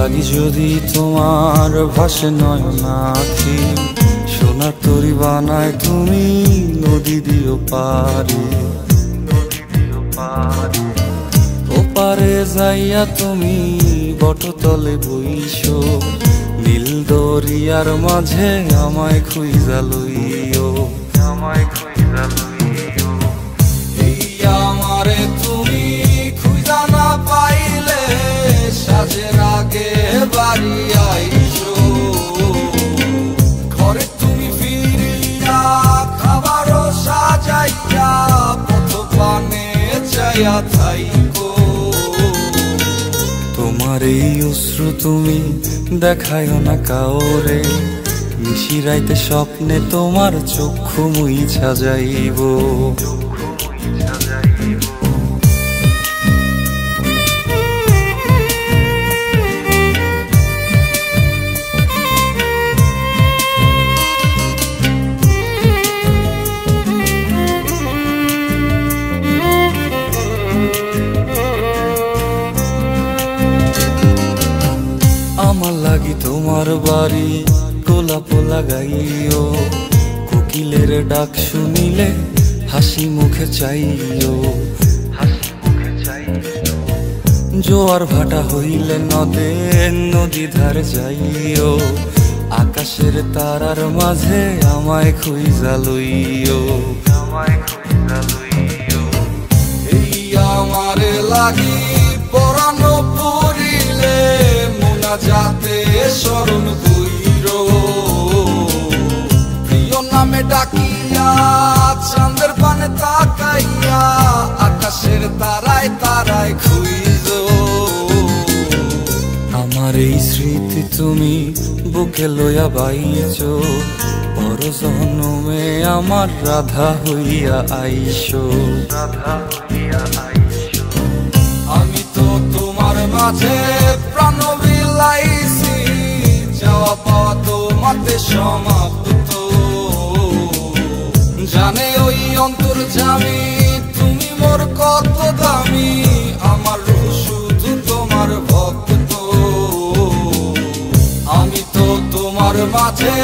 লাগি যদি তোমার ভাসে নয়নাখি, সোনার তরি বানায় তুমি নদী দিও পারে। ওপারে যাইয়া তুমি বটতলে বইসো, নীল দরিয়ার মাঝে আমায় খুঁজা লইও, আমায় খুঁজা লইও। এই আমারে তুমি খুঁজা না পাইলে সাজের আগে বাড়ি আইসো, ঘরে তুমি ফিরিয়া খাবারও সাজাইয়া পথ পানে চাইয়া থাইকো। তোমার এই অশ্রু তুমি দেখায়ও না কাউরে, নিশিরাইতে স্বপ্নে তোমার চক্ষু মুইছা যাইব। আমার লাগি তোমার বাড়ি গোলাপ লাগাইও, কোকিলের ডাক শুনিলে হাসি মুখে চাইও, হাসি মুখে চাইও। জোয়ার ভাটা হইলে নদে নদী ধার যাইও, আকাশের তারার মাঝে আমায় খুঁজা লইও, আমায় খুঁজা লইও। এই আমারে লাগি পরানো পড়িলে যাতে স্মরণ কইরো, প্রিয় নামে ডাকিয়া চাঁদের পানে তাকাইয়া আকাশের তারায় তারায় খুঁজো। আমার এই স্মৃতি তুমি বুকে লইয়া বাইছো, পর জন্মে আমার রাধা হইয়া আইসো, রাধা হইয়া আইসো। আমি তো তোমার মাঝে প্রাণ বিলাইছি, যাওয়া পাওয়া তোমাতে সমাপ্ত। জানে ওই অন্তর্যামী তুমি মোর কত দামি, আমার রূহ শুধু তোমার ভক্ত। আমি তো তোমার মাঝে